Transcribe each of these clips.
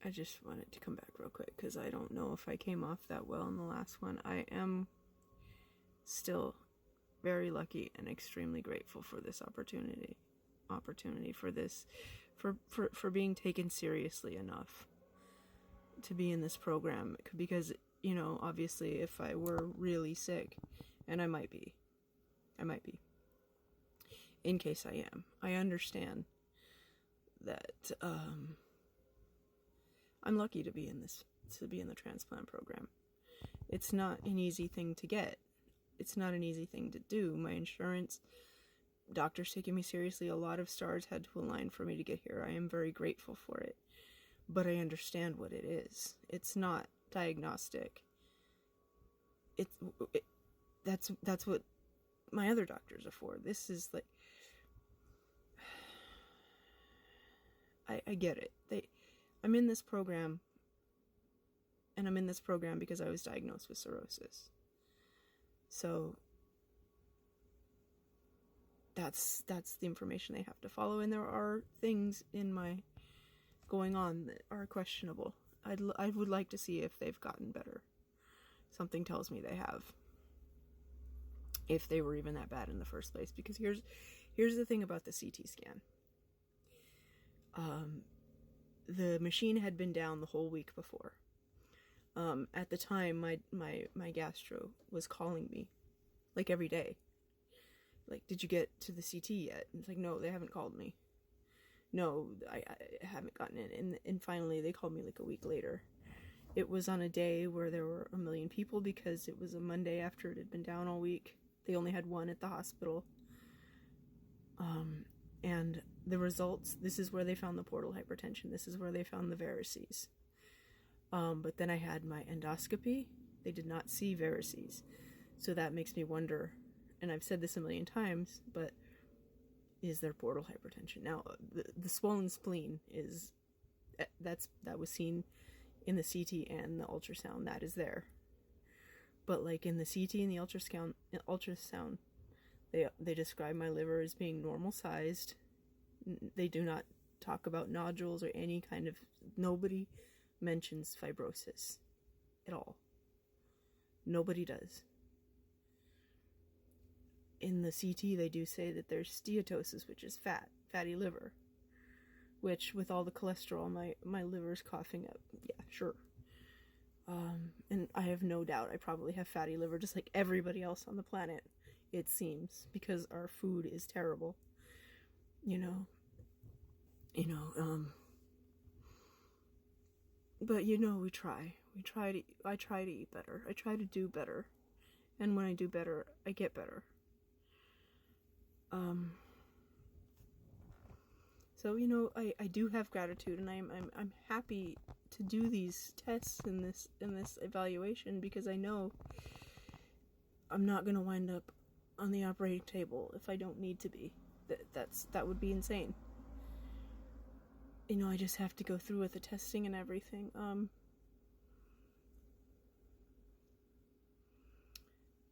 I just wanted to come back real quick because I don't know if I came off that well in the last one. I am still very lucky and extremely grateful for this opportunity for this, for being taken seriously enough to be in this program, because, you know, obviously if I were really sick, and I might be, in case I am, I understand that, I'm lucky to be in the transplant program. It's not an easy thing to get. It's not an easy thing to do. My insurance, doctors taking me seriously, a lot of stars had to align for me to get here. I am very grateful for it. But I understand what it is. It's not diagnostic. That's what my other doctors are for. This is like, I get it. I'm in this program, and I'm in this program because I was diagnosed with cirrhosis. So that's the information they have to follow, and there are things in my going on that are questionable. I would like to see if they've gotten better. Something tells me they have. If they were even that bad in the first place. Because here's the thing about the CT scan. The machine had been down the whole week before. At the time, my gastro was calling me, like, every day. Like, did you get to the CT yet? And it's like, no, they haven't called me. No, I haven't gotten in. And finally, they called me like a week later. It was on a day where there were 1 million people because it was a Monday after it had been down all week. They only had one at the hospital. And the results, this is where they found the portal hypertension. This is where they found the varices. But then I had my endoscopy. They did not see varices. So that makes me wonder, and I've said this a million times, but is there portal hypertension? Now, the swollen spleen that was seen in the CT and the ultrasound. That is there. But like in the CT and the ultrasound, they describe my liver as being normal sized. They do not talk about nodules or any kind of, nobody mentions fibrosis at all. Nobody does. In the CT, they do say that there's steatosis, which is fatty liver, which with all the cholesterol, my liver's coughing up. Yeah, sure. And I have no doubt I probably have fatty liver just like everybody else on the planet, it seems, because our food is terrible. But we try. I try to eat better. I try to do better. And when I do better, I get better. So, I do have gratitude, and I'm happy to do these tests in this evaluation, because I know I'm not going to wind up on the operating table if I don't need to be. That would be insane. I just have to go through with the testing and everything.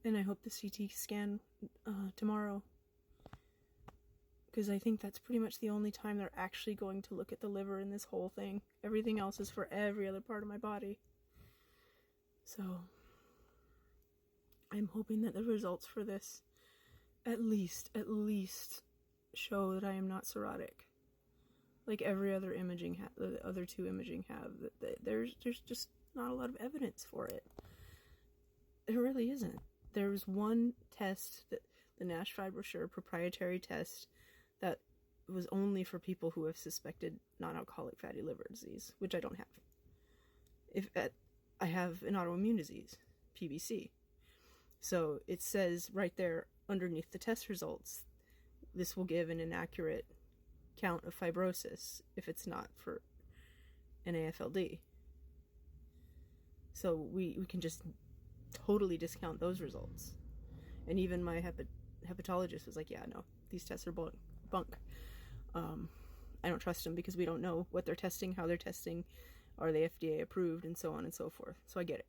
And I hope the CT scan tomorrow, because I think that's pretty much the only time they're actually going to look at the liver in this whole thing. Everything else is for every other part of my body. So I'm hoping that the results for this at least show that I am not cirrhotic, like every other imaging the other two imaging have. That there's just not a lot of evidence for it. There really isn't. There's one test, that the NASH FibroSure proprietary test, that was only for people who have suspected non-alcoholic fatty liver disease, which I don't have. I have an autoimmune disease, PBC. So it says right there underneath the test results, this will give an inaccurate count of fibrosis if it's not for an AFLD. So we can just totally discount those results. And even my hepatologist was like, yeah, no, these tests are bunk. I don't trust them because we don't know what they're testing, how they're testing, are they FDA approved, and so on and so forth. So I get it.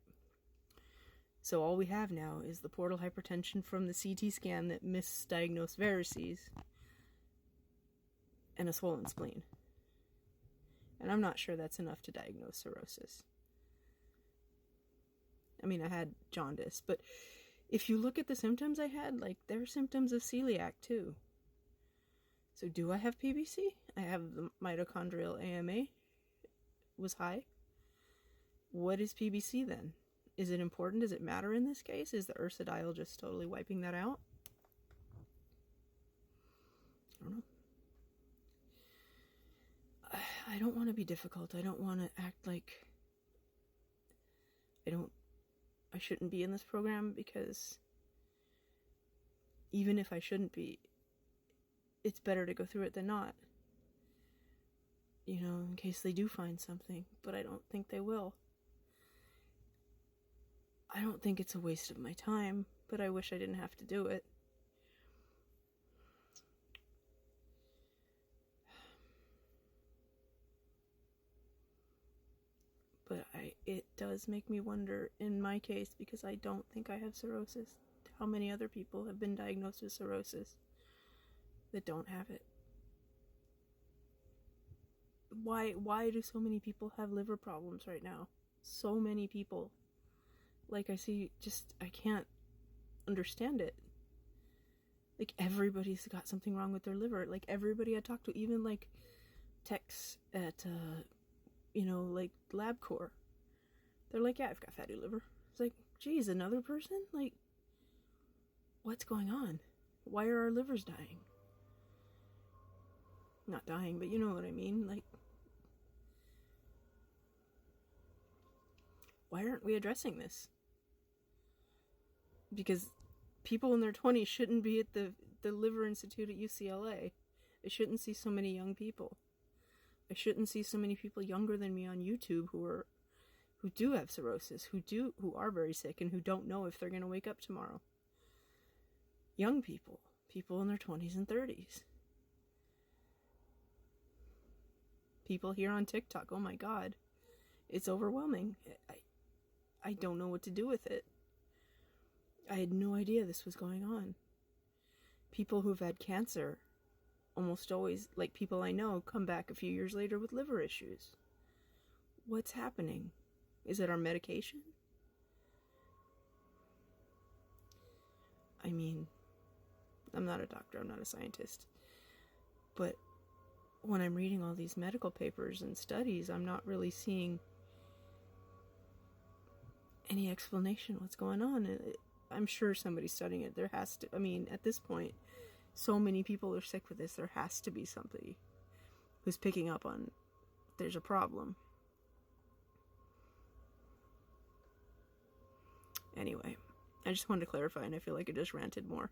So all we have now is the portal hypertension from the CT scan that misdiagnosed varices and a swollen spleen. And I'm not sure that's enough to diagnose cirrhosis. I mean, I had jaundice, but if you look at the symptoms I had, like, there are symptoms of celiac too. So do I have PBC? I have the mitochondrial AMA was high. What is PBC then? Is it important? Does it matter in this case? Is the ursodiol just totally wiping that out? I don't know. I don't want to be difficult. I don't want to act like I shouldn't be in this program, because even if I shouldn't be, it's better to go through it than not. You know, in case they do find something, but I don't think they will. I don't think it's a waste of my time, but I wish I didn't have to do it. But it does make me wonder, in my case, because I don't think I have cirrhosis, how many other people have been diagnosed with cirrhosis that don't have it. Why do so many people have liver problems right now? So many people. Like, I can't understand it. Like, everybody's got something wrong with their liver. Like, everybody I talk to, even like techs at like LabCorp, they're like, yeah, I've got fatty liver. It's like, geez, another person? Like, what's going on? Why are our livers dying? Not dying, but you know what I mean. Like, why aren't we addressing this? Because people in their 20s shouldn't be at the Liver Institute at UCLA. I shouldn't see so many young people. I shouldn't see so many people younger than me on YouTube who do have cirrhosis, who are very sick, and who don't know if they're going to wake up tomorrow. Young people in their 20s and 30s. People here on TikTok, oh my God, it's overwhelming. I don't know what to do with it. I had no idea this was going on. People who've had cancer, almost always, like people I know, come back a few years later with liver issues. What's happening? Is it our medication? I mean, I'm not a doctor, I'm not a scientist, but when I'm reading all these medical papers and studies, I'm not really seeing any explanation what's going on. I'm sure somebody's studying it. There has to, at this point, so many people are sick with this, there has to be somebody who's picking up on there's a problem. Anyway, I just wanted to clarify, and I feel like I just ranted more.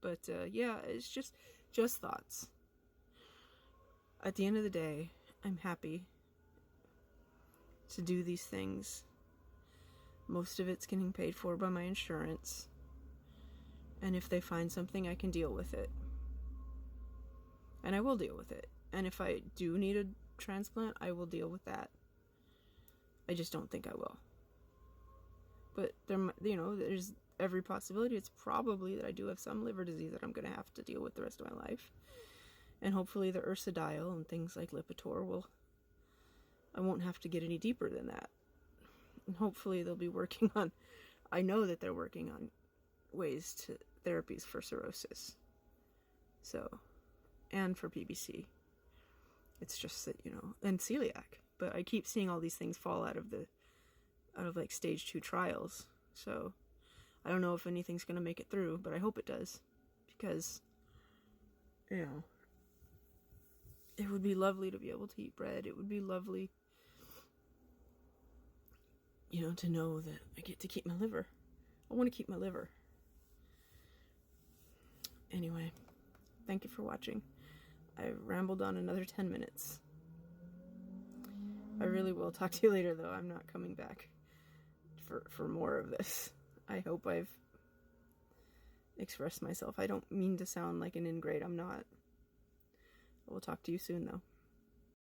But yeah, it's just thoughts. At the end of the day, I'm happy to do these things. Most of it's getting paid for by my insurance. And if they find something, I can deal with it. And I will deal with it. And if I do need a transplant, I will deal with that. I just don't think I will. But there's every possibility. It's probably that I do have some liver disease that I'm going to have to deal with the rest of my life. And hopefully the ursodiol and things like Lipitor I won't have to get any deeper than that. And hopefully they'll be working on, I know that they're working on ways to therapies for cirrhosis. So, and for PBC. It's just that, and celiac. But I keep seeing all these things fall out of like stage 2 trials. So, I don't know if anything's going to make it through, but I hope it does. Because, it would be lovely to be able to eat bread. It would be lovely, to know that I get to keep my liver. I want to keep my liver. Anyway, thank you for watching. I rambled on another 10 minutes. I really will talk to you later, though. I'm not coming back for more of this. I hope I've expressed myself. I don't mean to sound like an ingrate. I'm not. We'll talk to you soon, though.